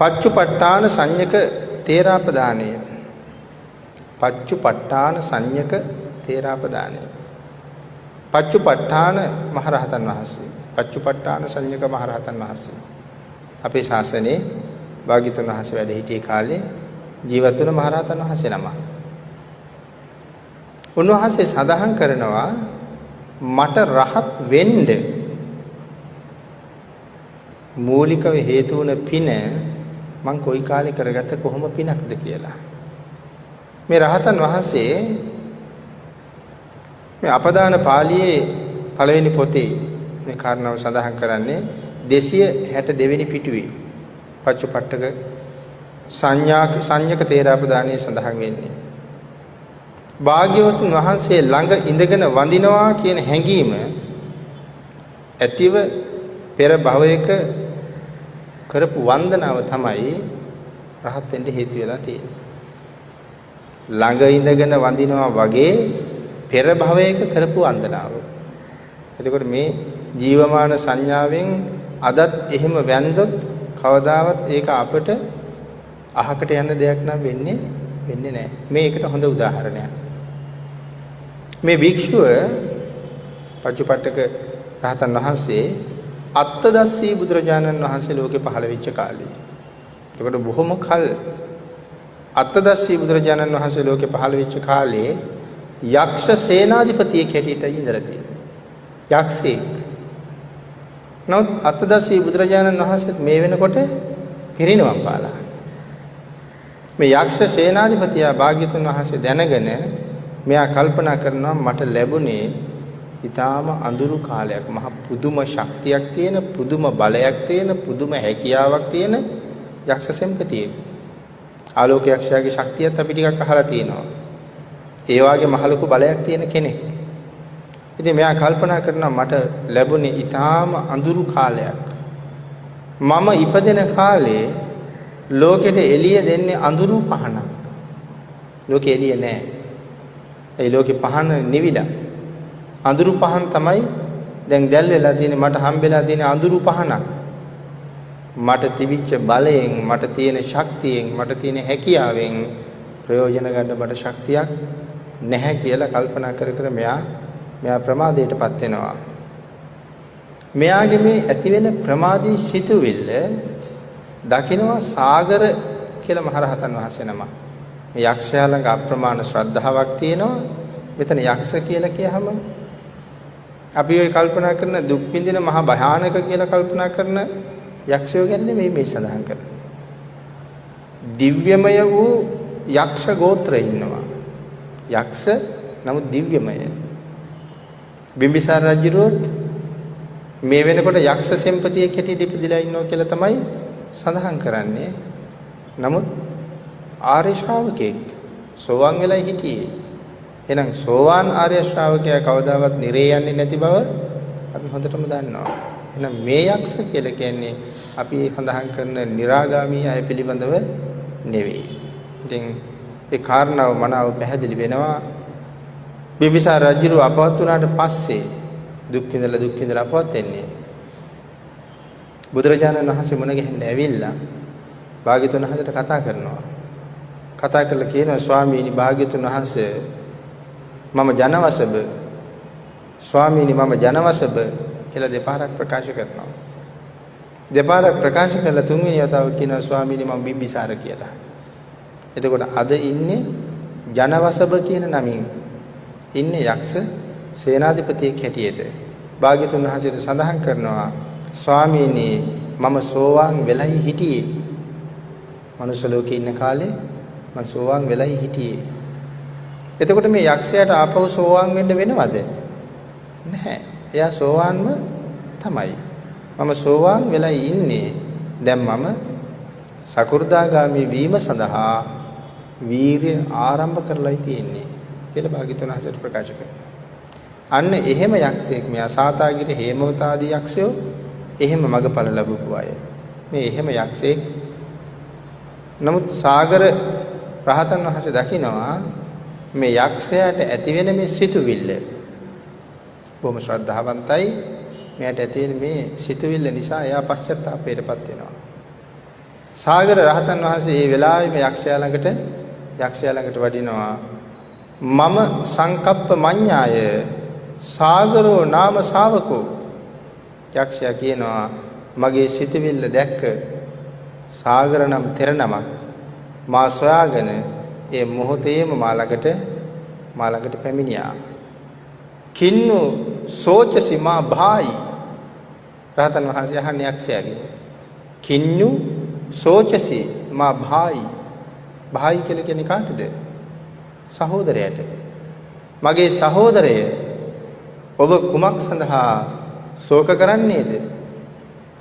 පච්චුපට්ඨාන සංයක තේරාපදානය. පච්චුපට්ඨාන සංයක තේරාපදානය. පච්චුපට්ඨාන මහරහතන් වහන්සේ. පච්චුපට්ඨාන සංයක මහරහතන් වහන්සේ. අපේ ශාසනයේ භාග්‍යවතුන් වහන්සේ වැඩ සිටියේ කාලේ ජීවත් වුණ මහරහතන් වහන්සේ නම. උන්වහන්සේ සඳහන් කරනවා මට රහත් වෙන්න මූලිකව හේතු වුණ පින මං කොයි කාලේ කරගත්ත කොහොම පිනක්ද කියලා. මේ රහතන් වහන්සේ මේ අපදාන පාළියේ පළවෙනි පොතේ මේ කාරණාව සඳහන් කරන්නේ 262 වෙනි පිටුවේ පච්චුපට්ඨක සංයක තේරාපදානයේ සඳහන් වෙන්නේ. භාග්‍යවතුන් වහන්සේ ළඟ ඉඳගෙන වඳිනවා කියන හැඟීම ඇතිව පෙර භවයක කරපු වන්දනාව තමයි රහත් වෙන්න හේතු වෙලා තියෙන්නේ. ළඟ ඉඳගෙන වඳිනවා වගේ පෙර භවයක කරපු වන්දනාව. එතකොට මේ ජීවමාන සංඥාවෙන් අදත් එහෙම වැන්දොත් කවදාවත් ඒක අපට අහකට යන දෙයක් නම් වෙන්නේ නැහැ. මේකට හොඳ උදාහරණයක්. මේ භික්ෂුව පච්චුපට්ඨක රහතන් වහන්සේ අත්තදස්සී බුදුරජාණන් වහන්සේ ලෝකේ පහළ වෙච්ච කාලේ. එතකොට බොහොම කල් අත්තදස්සී බුදුරජාණන් වහන්සේ ලෝකේ පහළ වෙච්ච කාලේ යක්ෂ සේනාධිපතියෙක් හැටියට ඉඳලා තියෙනවා. යක්ෂයෙක්. නමුත් අත්තදස්සී බුදුරජාණන් වහන්සේත් මේ වෙනකොට පිරිනිවන් පාලා. මේ යක්ෂ සේනාධිපතියා භාග්‍යතුන් වහන්සේ දැනගෙන මෙයා කල්පනා කරනවා මට ලැබුණේ ඊටාම අඳුරු කාලයක්, මහ පුදුම ශක්තියක් තියෙන, පුදුම බලයක් තියෙන, පුදුම හැකියාවක් තියෙන යක්ෂ සෙම්පතියෙක්. ආලෝක යක්ෂයාගේ ශක්තියත් අපි ටිකක් අහලා තියෙනවා. ඒ වගේ මහ ලොකු බලයක් තියෙන කෙනෙක්. ඉතින් මෙයා කල්පනා කරනවා මට ලැබුණේ ඊටාම අඳුරු කාලයක්. මම ඉපදෙන කාලේ ලෝකෙට එළිය දෙන්නේ අඳුරු පහනක්. ලෝකෙ එළිය නැහැ. ඒ ලෝකෙ පහන නිවිලා. අඳුරු පහන් තමයි දැන් දැල් වෙලා තියෙන්නේ. මට හම්බෙලා තියෙන අඳුරු පහනක්. මට තිබිච්ච බලයෙන්, මට තියෙන ශක්තියෙන්, මට තියෙන හැකියාවෙන් ප්‍රයෝජන ගන්න මට ශක්තියක් නැහැ කියලා කල්පනා කර මෙයා ප්‍රමාදයටපත් වෙනවා. මෙයාගේ මේ ඇති වෙන ප්‍රමාදී සිතුවිල්ල දකින්නවා සාගර කියලා මහරහතන් වහන්සේ නම. මේ යක්ෂයා ළඟ අප්‍රමාණ ශ්‍රද්ධාවක් තියෙනවා. මෙතන යක්ෂ කියලා කියහම අපි ඔය කල්පනා කරන දුක් විඳින මහ භයානක කියලා කල්පනා කරන යක්ෂයෝ ගැන මේ සඳහන් කරන්නේ. දිව්‍යමය වූ යක්ෂ ගෝත්‍රය ඉන්නවා. යක්ෂ නමුත් දිව්‍යමය. බිම්බිසාර රජුරුවත් මේ වෙනකොට යක්ෂ සෙම්පතියෙක් හැටියට ඉපදිලා ඉන්නවා කියලා තමයි සඳහන් කරන්නේ. නමුත් ආර්ය ශ්‍රාවකෙක් සෝවාන් වෙලා හිටියේ. එහෙනම් සෝවාන් ආර්ය ශ්‍රාවකයා කවදාවත් නිරේ යන්නේ නැති බව අපි හොඳටම දන්නවා. එහෙනම් මේ යක්ෂ කියලා කියන්නේ අපි සඳහන් කරන निराගාමී අය පිළිබඳව නෙවෙයි. ඉතින් ඒ කාරණාව මනාව පැහැදිලි වෙනවා. බිම්බිසාර රජු අපවත් වුණාට පස්සේ දුක් විඳලා අපවත් වෙන්නේ. බුදුරජාණන් වහන්සේ මුණ ගැහෙන්න ඇවිල්ලා භාග්‍යවතුන් වහන්සේට කතා කරනවා. කතා කරලා කියනවා ස්වාමීනි භාග්‍යවතුන් වහන්සේ මම ජනවසබ ස්වාමීනි මම ජනවසබ කියලා දෙපාරක් ප්‍රකාශ කරනවා. දෙපාරක් ප්‍රකාශ කළා තුන්වෙනි වතාව කියනවා ස්වාමීනි මම බිම්බිසාර කියලා. එතකොට අද ඉන්නේ ජනවසබ කියන නමින් ඉන්නේ යක්ෂ සේනාධිපතියෙක් හැටියට. භාග්‍යවතුන් වහන්සේට සඳහන් කරනවා ස්වාමීනි මම සෝවාන් වෙලයි හිටියේ. මනුෂ්‍ය ලෝකේ ඉන්න කාලේ මම සෝවාන් වෙලයි හිටියේ. එතකොට මේ යක්ෂයාට ආපහු සෝවාන් වෙන්න වෙනවද? නැහැ. එයා සෝවාන්ම තමයි. මම සෝවාන් වෙලයි ඉන්නේ. දැන් මම සකු르දාගාමී වීම සඳහා වීරිය ආරම්භ කරලායි තියෙන්නේ කියලා භාග්‍යවතුන් වහන්සේට ප්‍රකාශ කරනවා. අන්න එහෙම යක්ෂයෙක් මෙයා සාතාගිර හේමවතාදී යක්ෂයෝ එහෙම මගපල ලැබුපු අය. මේ එහෙම යක්ෂයෙක්. නමුත් සාගර රහතන් වහන්සේ දකිනවා මේ යක්ෂයාට ඇති වෙන මේ සිතුවිල්ල බොහොම ශ්‍රද්ධාවන්තයි. මෙයාට ඇති වෙන මේ සිතුවිල්ල නිසා එයා පශ්චාත්තාපයටපත් වෙනවා. සාගර රහතන් වහන්සේ මේ වෙලාවෙම යක්ෂයා ළඟට වඩිනවා. මම සංකප්ප මඤ්ඤාය සාගරෝ නාම ශාවකෝ. යක්ෂයා කියනවා මගේ සිතවිල්ල දැක්ක සාගර නම් තෙර නමක් මා සොයාගෙන ඒ මොහොතේම මා ළඟට පැමිණියා. කින්නු සෝචසි මා භායි. රහතන් වහන්සේ අහන්නේ යක්ෂයාගෙන්. කින්නු සෝචසි මා භායි. භායි කියලා කියන්නේ කාටද? සහෝදරයට. මගේ සහෝදරය ඔබ කුමක් සඳහා ශෝක කරන්නේද?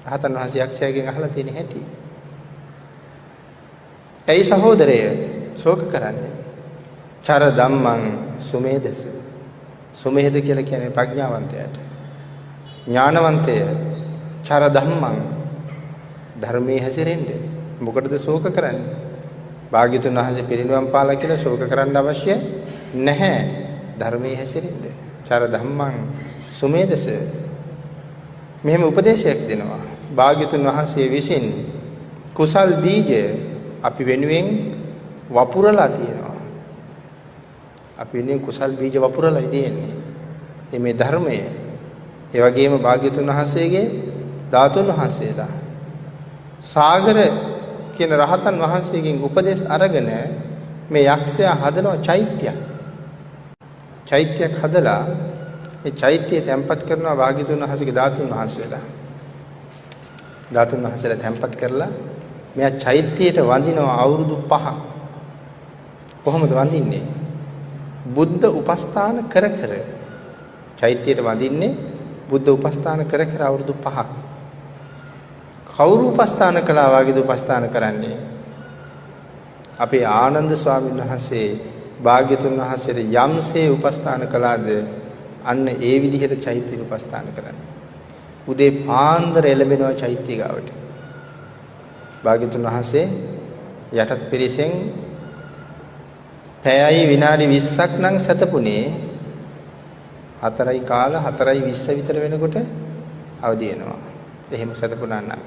රහතන් වහන්සේ යක්ෂයාගෙන් අහලා තියෙන හැටි. ඇයි සහෝදරය ශෝක කරන්නේ? චර ධම්මං සුමේදස. සුමේද කියලා කියන්නේ ප්‍රඥාවන්තයාට. ඥානවන්තය චර ධම්මං ධර්මයේ හැසිරෙන්නේ. මොකටද ශෝක කරන්නේ? භාග්‍යතුන් වහන්සේ පිරිනිවන් පාලා කියලා ශෝක කරන්න අවශ්‍ය නැහැ. ධර්මයේ හැසිරෙන්නේ. චර ධම්මං සුමේදස. මෙහෙම උපදේශයක් දෙනවා. භාග්‍යතුන් වහන්සේ විසින් කුසල් බීජ අපි වෙනුවෙන් වපුරලා තියෙනවා. අපි වෙනුවෙන් කුසල් බීජ වපුරලා තියෙන්නේ. මේ ධර්මය. ඒ වගේම භාග්‍යතුන් වහන්සේගේ ධාතුන් වහන්සේලා සාගර කියන රහතන් වහන්සේගෙන් උපදේශ අරගෙන මේ යක්ෂයා හදනවා චෛත්‍යයක්. චෛත්‍යයක් හදලා ඒ චෛත්‍යය තැම්පත් කරනවා භාග්‍යතුන් වහන්සේගේ ධාතුන් වහන්සේලා. ධාතුන් වහන්සේලා තැම්පත් කරලා මෙයා චෛත්‍යයට වඳිනවා අවුරුදු 5ක්. කොහොමද වඳින්නේ? බුද්ධ උපස්ථාන කර කර. චෛත්‍යයට වඳින්නේ බුද්ධ උපස්ථාන කර කර අවුරුදු 5ක්. කවුරු උපස්ථාන කළා වගේද උපස්ථාන කරන්නේ? අපේ ආනන්ද ස්වාමීන් වහන්සේ භාග්‍යතුන් වහන්සේට යම්සේ උපස්ථාන කළාද අන්න ඒ විදිහට චෛත්‍යයට උපස්ථාන කරන්නේ. උදේ පාන්දර එළඹෙනවා චෛත්‍ය ගාවට. භාග්‍යතුන් වහන්සේ යටත් පිරිසෙන් පැයයි විනාඩි 20ක් නම් සතපුනේ 4යි කාලා 4:20 විතර වෙනකොට අවදි වෙනවා. එහෙම සතපුනා නම්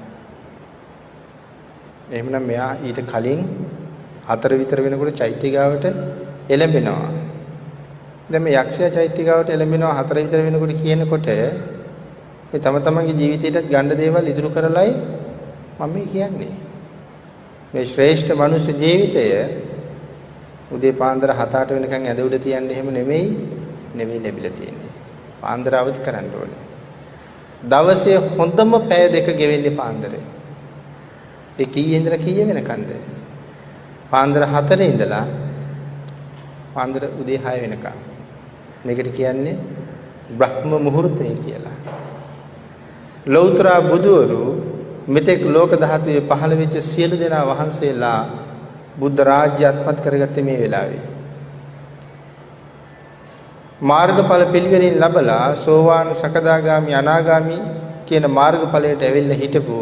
එහෙමනම් මෙයා ඊට කලින් 4 විතර වෙනකොට චෛත්‍ය ගාවට එළඹෙනවා. දැන් මේ යක්ෂයා චෛත්‍ය ගාවට එළඹෙනවා 4 විතර වෙනකොට කියනකොට මේ තම තමන්ගේ ජීවිතේටත් ගන්න දේවල් ඉදිරි කරලයි මම මේ කියන්නේ. මේ ශ්‍රේෂ්ඨ මනුෂ්‍ය ජීවිතය උදේ පාන්දර 7-8 වෙනකන් ඇද උඩ තියන්නේ එහෙම නෙමෙයි ලැබිලා තියෙන්නේ. පාන්දර අවදි කරන්න ඕනේ. දවසේ හොඳම පැය දෙක ගෙවෙන්නේ පාන්දරේ. ඒ කීයේ ඉඳලා කීයේ වෙනකන්ද? පාන්දර 4 ඉඳලා පාන්දර උදේ 6 වෙනකන්. මේකට කියන්නේ බ්‍රහ්ම මුහුර්තය කියලා. ලෞතර බුදුවරු මෙතෙක් ලෝක ධාතුවේ පහළ වෙච්ච සියලු දෙනා වහන්සේලා බුද්ධ රාජ්‍ය අත්පත් කරගත්තේ මේ වෙලාවේ. මාර්ගඵල පිළිවෙලින් ලැබලා සෝවාන් සකදාගාමි අනාගාමි කියන මාර්ගඵලයට ඇවිල්ලා හිටපු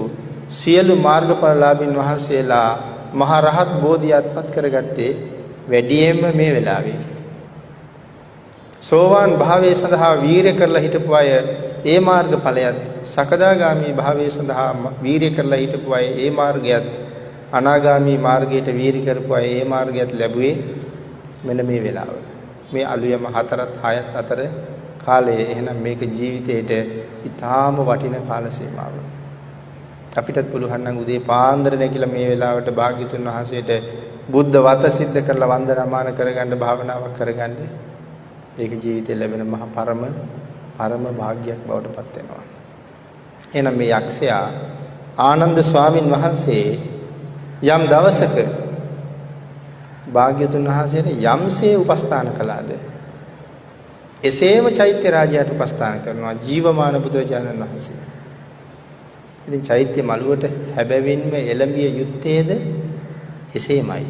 සියලු මාර්ගඵලලාභින් වහන්සේලා මහා රහත් බෝධිය අත්පත් කරගත්තේ වැඩියෙන්ම මේ වෙලාවේ. සෝවාන් භාවයේ සඳහා වීරය කරලා හිටපු අය ඒ මාර්ගඵලයත්, සකදාගාමි භාවයේ සඳහා වීරය කරලා හිටපු අය ඒ මාර්ගයත්, අනාගාමි මාර්ගයට වීරය කරපු අය ඒ මාර්ගයත් ලැබුවේ මෙන්න මේ වෙලාව. මේ අලුයම 4ත් 6ත් අතර කාලයේ. එහෙනම් මේක ජීවිතේට ඊටාම වටින කාල සීමාවක්. අපිටත් පුළුවන් නම් උදේ පාන්දර නැගිලා මේ වෙලාවට භාග්‍යතුන් වහන්සේට බුද්ධ වත සිද්ධ කරලා වන්දනාමාන කරගන්න භාවනාවක් කරගන්න. ඒක ජීවිතේ ලැබෙන මහා පරම භාග්‍යයක් බවට පත් වෙනවා. එහෙනම් මේ යක්ෂයා ආනන්ද ස්වාමින් වහන්සේ යම් දවසක භාග්‍යතුන් වහන්සේට යම්සේ උපස්ථාන කළාද එසේම චෛත්‍ය රාජයාට උපස්ථාන කරනවා ජීවමාන බුදුරජාණන් වහන්සේ. ඉතින් චෛත්‍ය මළුවට හැබැවින්ම එළඹිය යුත්තේද එසේමයි.